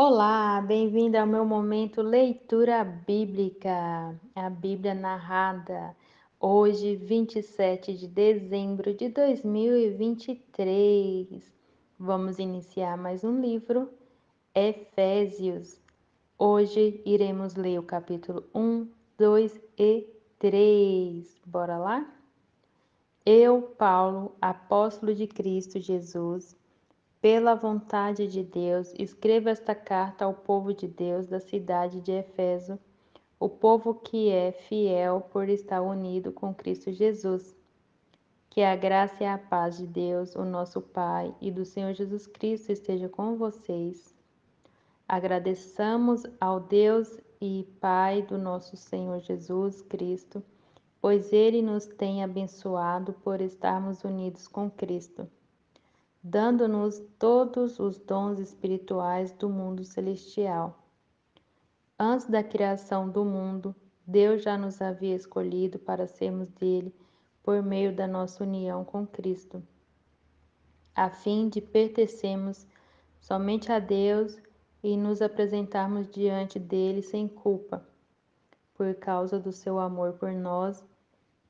Olá, bem-vindo ao meu momento leitura bíblica, a Bíblia narrada, hoje, 27 de dezembro de 2023. Vamos iniciar mais um livro, Efésios. Hoje iremos ler o capítulo 1, 2 e 3. Bora lá? Eu, Paulo, apóstolo de Cristo Jesus, pela vontade de Deus, escreva esta carta ao povo de Deus da cidade de Éfeso, o povo que é fiel por estar unido com Cristo Jesus. Que a graça e a paz de Deus, o nosso Pai, e do Senhor Jesus Cristo esteja com vocês. Agradeçamos ao Deus e Pai do nosso Senhor Jesus Cristo, pois Ele nos tem abençoado por estarmos unidos com Cristo, dando-nos todos os dons espirituais do mundo celestial. Antes da criação do mundo, Deus já nos havia escolhido para sermos dele por meio da nossa união com Cristo, a fim de pertencermos somente a Deus e nos apresentarmos diante dele sem culpa. Por causa do seu amor por nós,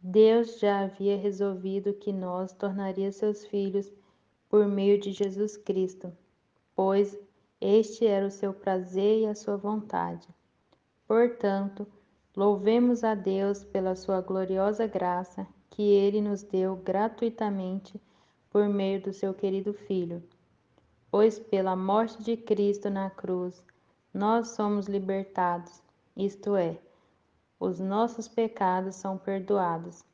Deus já havia resolvido que nós tornaria seus filhos por meio de Jesus Cristo, pois este era o seu prazer e a sua vontade. Portanto, louvemos a Deus pela sua gloriosa graça que ele nos deu gratuitamente por meio do seu querido Filho. Pois pela morte de Cristo na cruz, nós somos libertados, isto é, os nossos pecados são perdoados.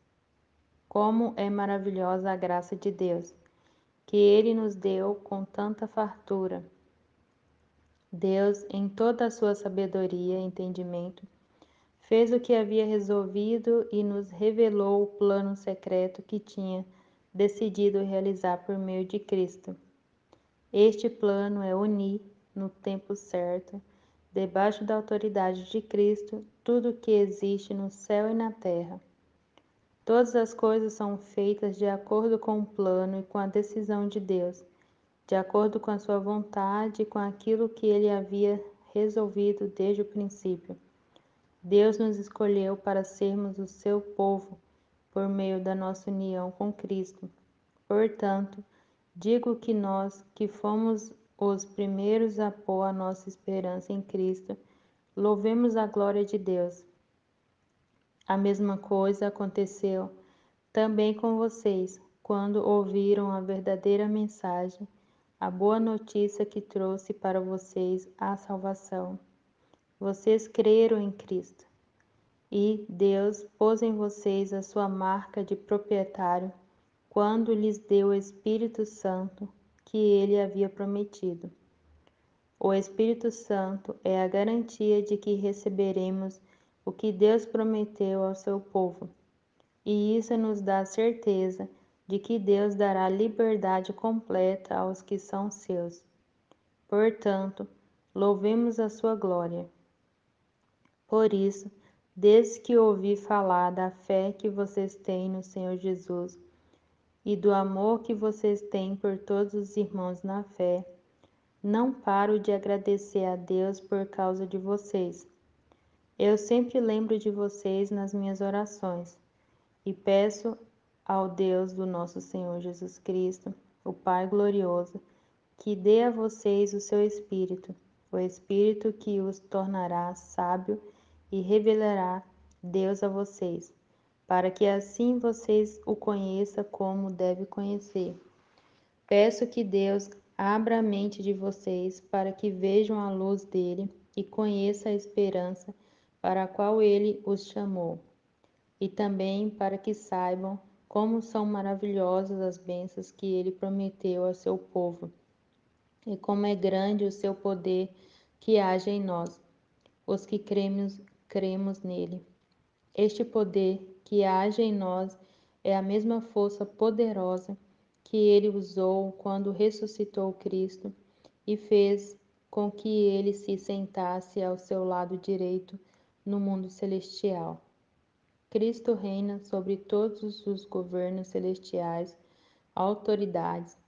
Como é maravilhosa a graça de Deus, que ele nos deu com tanta fartura. Deus, em toda a sua sabedoria e entendimento, fez o que havia resolvido e nos revelou o plano secreto que tinha decidido realizar por meio de Cristo. Este plano é unir, no tempo certo, debaixo da autoridade de Cristo, tudo o que existe no céu e na terra. Todas as coisas são feitas de acordo com o plano e com a decisão de Deus, de acordo com a sua vontade e com aquilo que ele havia resolvido desde o princípio. Deus nos escolheu para sermos o seu povo por meio da nossa união com Cristo. Portanto, digo que nós, que fomos os primeiros a pôr a nossa esperança em Cristo, louvemos a glória de Deus. A mesma coisa aconteceu também com vocês, quando ouviram a verdadeira mensagem, a boa notícia que trouxe para vocês a salvação. Vocês creram em Cristo, e Deus pôs em vocês a sua marca de proprietário quando lhes deu o Espírito Santo que ele havia prometido. O Espírito Santo é a garantia de que receberemos o que Deus prometeu ao seu povo. E isso nos dá a certeza de que Deus dará liberdade completa aos que são seus. Portanto, louvemos a sua glória. Por isso, desde que ouvi falar da fé que vocês têm no Senhor Jesus e do amor que vocês têm por todos os irmãos na fé, não paro de agradecer a Deus por causa de vocês. Eu sempre lembro de vocês nas minhas orações e peço ao Deus do nosso Senhor Jesus Cristo, o Pai glorioso, que dê a vocês o seu Espírito, o Espírito que os tornará sábio e revelará Deus a vocês, para que assim vocês o conheçam como deve conhecer. Peço que Deus abra a mente de vocês para que vejam a luz dele e conheçam a esperança para a qual ele os chamou, e também para que saibam como são maravilhosas as bênçãos que ele prometeu ao seu povo, e como é grande o seu poder que age em nós, os que cremos nele. Este poder que age em nós é a mesma força poderosa que ele usou quando ressuscitou Cristo e fez com que ele se sentasse ao seu lado direito no mundo celestial. Cristo reina sobre todos os governos celestiais, autoridades,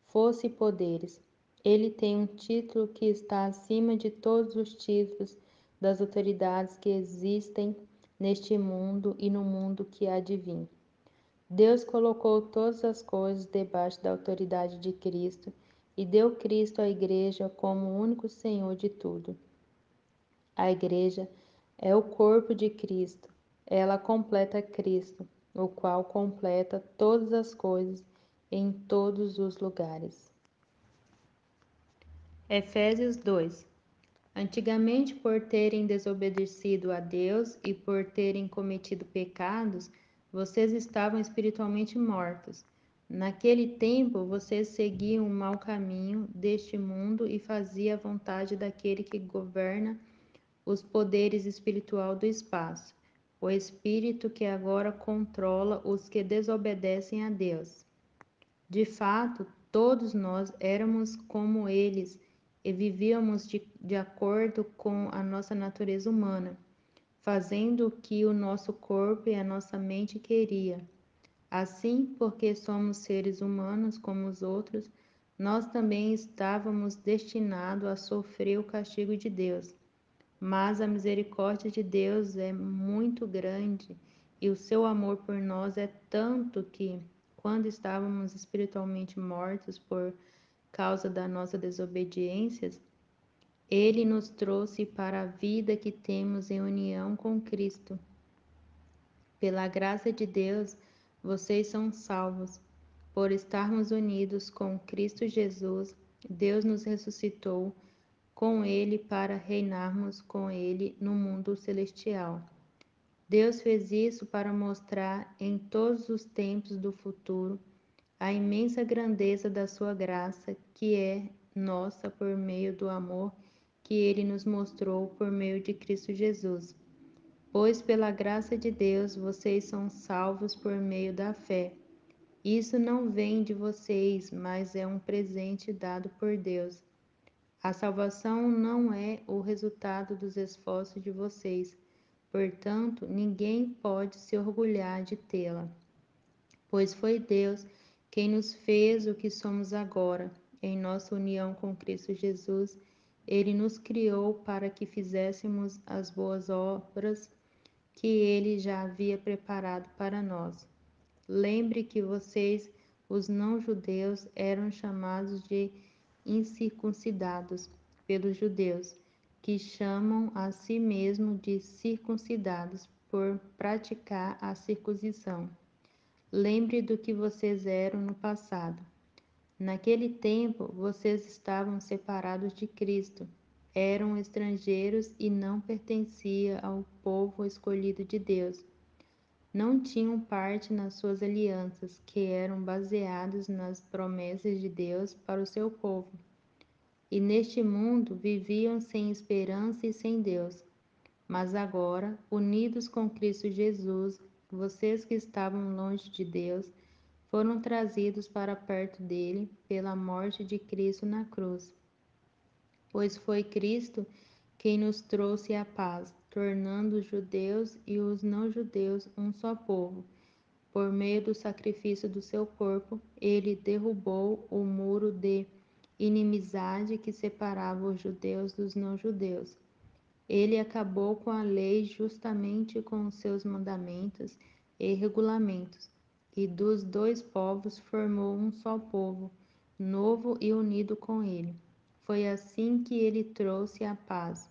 força e poderes. Ele tem um título que está acima de todos os títulos das autoridades que existem neste mundo e no mundo que há de vir. Deus colocou todas as coisas debaixo da autoridade de Cristo e deu Cristo à Igreja como o único Senhor de tudo. A Igreja é o corpo de Cristo. Ela completa Cristo, o qual completa todas as coisas em todos os lugares. Efésios 2. Antigamente, por terem desobedecido a Deus e por terem cometido pecados, vocês estavam espiritualmente mortos. Naquele tempo, vocês seguiam o mau caminho deste mundo e faziam a vontade daquele que governa os poderes espiritual do espaço, o espírito que agora controla os que desobedecem a Deus. De fato, todos nós éramos como eles e vivíamos de acordo com a nossa natureza humana, fazendo o que o nosso corpo e a nossa mente queria. Assim, porque somos seres humanos como os outros, nós também estávamos destinados a sofrer o castigo de Deus. Mas a misericórdia de Deus é muito grande e o seu amor por nós é tanto que, quando estávamos espiritualmente mortos por causa da nossa desobediência, ele nos trouxe para a vida que temos em união com Cristo. Pela graça de Deus, vocês são salvos. Por estarmos unidos com Cristo Jesus, Deus nos ressuscitou com Ele para reinarmos com Ele no mundo celestial. Deus fez isso para mostrar em todos os tempos do futuro a imensa grandeza da sua graça, que é nossa por meio do amor que Ele nos mostrou por meio de Cristo Jesus. Pois pela graça de Deus vocês são salvos por meio da fé. Isso não vem de vocês, mas é um presente dado por Deus. A salvação não é o resultado dos esforços de vocês, portanto, ninguém pode se orgulhar de tê-la, pois foi Deus quem nos fez o que somos agora. Em nossa união com Cristo Jesus, Ele nos criou para que fizéssemos as boas obras que Ele já havia preparado para nós. Lembre que vocês, os não-judeus, eram chamados de incircuncidados pelos judeus, que chamam a si mesmos de circuncidados por praticar a circuncisão. Lembre do que vocês eram no passado. Naquele tempo, vocês estavam separados de Cristo, eram estrangeiros e não pertenciam ao povo escolhido de Deus. Não tinham parte nas suas alianças, que eram baseadas nas promessas de Deus para o seu povo. E neste mundo viviam sem esperança e sem Deus. Mas agora, unidos com Cristo Jesus, vocês que estavam longe de Deus, foram trazidos para perto dele pela morte de Cristo na cruz. Pois foi Cristo quem nos trouxe a paz, tornando os judeus e os não-judeus um só povo. Por meio do sacrifício do seu corpo, ele derrubou o muro de inimizade que separava os judeus dos não-judeus. Ele acabou com a lei justamente com os seus mandamentos e regulamentos, e dos dois povos formou um só povo, novo e unido com ele. Foi assim que ele trouxe a paz.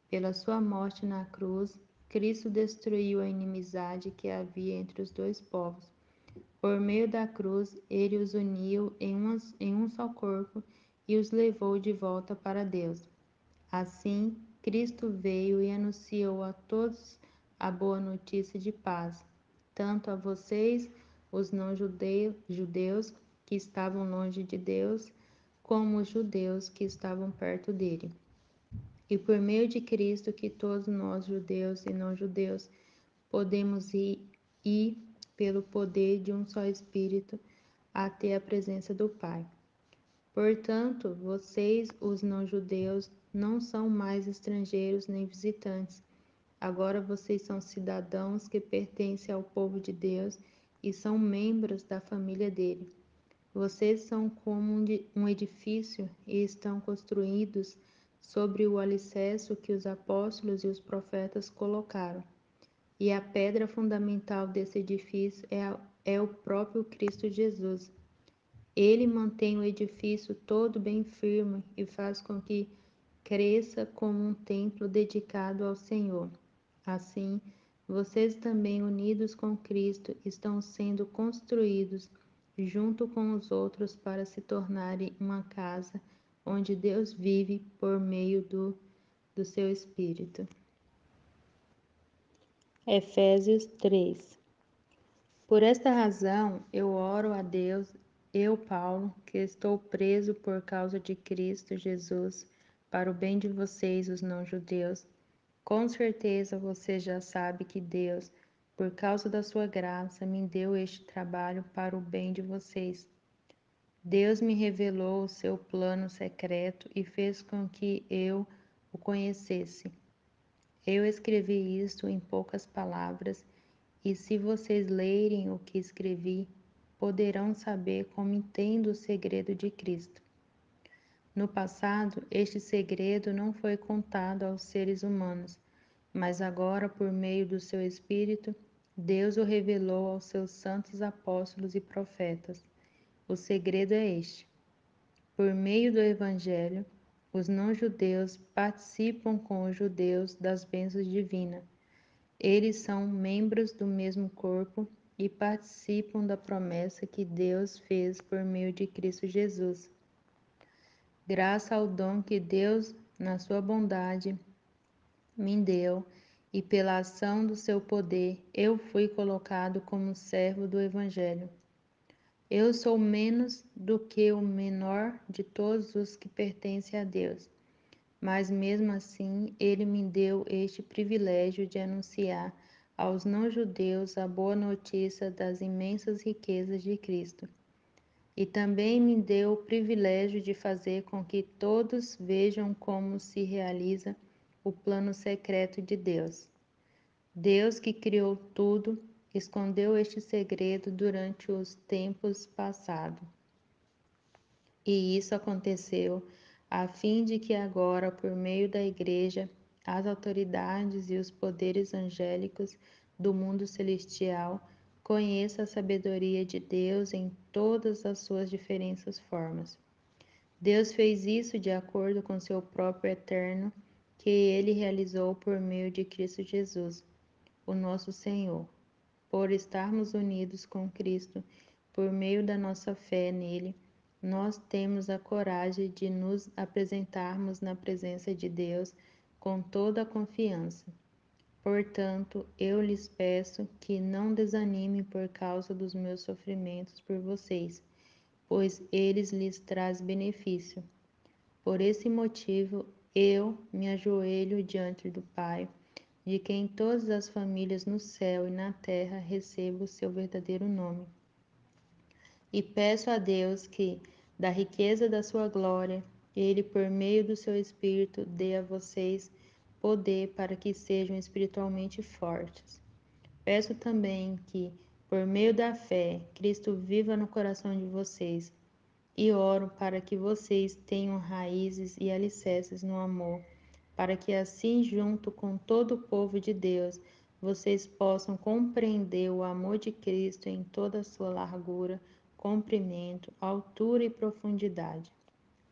Pela sua morte na cruz, Cristo destruiu a inimizade que havia entre os dois povos. Por meio da cruz, ele os uniu em um só corpo e os levou de volta para Deus. Assim, Cristo veio e anunciou a todos a boa notícia de paz, tanto a vocês, os não-judeus que estavam longe de Deus, como os judeus que estavam perto dele. E por meio de Cristo que todos nós, judeus e não-judeus, podemos ir pelo poder de um só Espírito até a presença do Pai. Portanto, vocês, os não-judeus, não são mais estrangeiros nem visitantes. Agora vocês são cidadãos que pertencem ao povo de Deus e são membros da família dele. Vocês são como um edifício e estão construídos sobre o alicerce que os apóstolos e os profetas colocaram. E a pedra fundamental desse edifício é o próprio Cristo Jesus. Ele mantém o edifício todo bem firme e faz com que cresça como um templo dedicado ao Senhor. Assim, vocês também, unidos com Cristo, estão sendo construídos junto com os outros para se tornarem uma casa onde Deus vive por meio do seu Espírito. Efésios 3. Por esta razão, eu oro a Deus, eu, Paulo, que estou preso por causa de Cristo Jesus, para o bem de vocês, os não-judeus. Com certeza você já sabe que Deus, por causa da sua graça, me deu este trabalho para o bem de vocês. Deus me revelou o seu plano secreto e fez com que eu o conhecesse. Eu escrevi isto em poucas palavras, e se vocês lerem o que escrevi, poderão saber como entendo o segredo de Cristo. No passado, este segredo não foi contado aos seres humanos, mas agora, por meio do seu Espírito, Deus o revelou aos seus santos apóstolos e profetas. O segredo é este: por meio do Evangelho, os não-judeus participam com os judeus das bênçãos divinas. Eles são membros do mesmo corpo e participam da promessa que Deus fez por meio de Cristo Jesus. Graças ao dom que Deus, na sua bondade, me deu, e pela ação do seu poder, eu fui colocado como servo do Evangelho. Eu sou menos do que o menor de todos os que pertencem a Deus, mas mesmo assim ele me deu este privilégio de anunciar aos não-judeus a boa notícia das imensas riquezas de Cristo. E também me deu o privilégio de fazer com que todos vejam como se realiza o plano secreto de Deus. Deus, que criou tudo, escondeu este segredo durante os tempos passados. E isso aconteceu a fim de que agora, por meio da Igreja, as autoridades e os poderes angélicos do mundo celestial conheçam a sabedoria de Deus em todas as suas diferentes formas. Deus fez isso de acordo com seu próprio eterno, que ele realizou por meio de Cristo Jesus, o nosso Senhor. Por estarmos unidos com Cristo, por meio da nossa fé nele, nós temos a coragem de nos apresentarmos na presença de Deus com toda a confiança. Portanto, eu lhes peço que não desanimem por causa dos meus sofrimentos por vocês, pois eles lhes trazem benefício. Por esse motivo, eu me ajoelho diante do Pai, de quem todas as famílias no céu e na terra recebam o seu verdadeiro nome. E peço a Deus que, da riqueza da sua glória, ele, por meio do seu Espírito, dê a vocês poder para que sejam espiritualmente fortes. Peço também que, por meio da fé, Cristo viva no coração de vocês, e oro para que vocês tenham raízes e alicerces no amor, para que assim, junto com todo o povo de Deus, vocês possam compreender o amor de Cristo em toda a sua largura, comprimento, altura e profundidade.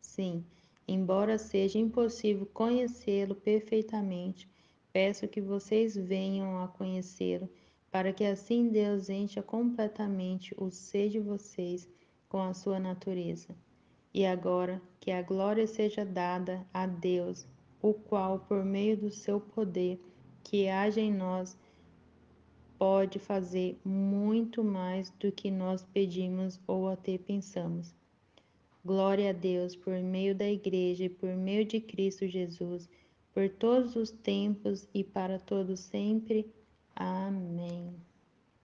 Sim, embora seja impossível conhecê-lo perfeitamente, peço que vocês venham a conhecê-lo, para que assim Deus encha completamente o ser de vocês com a sua natureza. E agora que a glória seja dada a Deus, o qual, por meio do seu poder que age em nós, pode fazer muito mais do que nós pedimos ou até pensamos. Glória a Deus por meio da Igreja e por meio de Cristo Jesus, por todos os tempos e para todos sempre. Amém.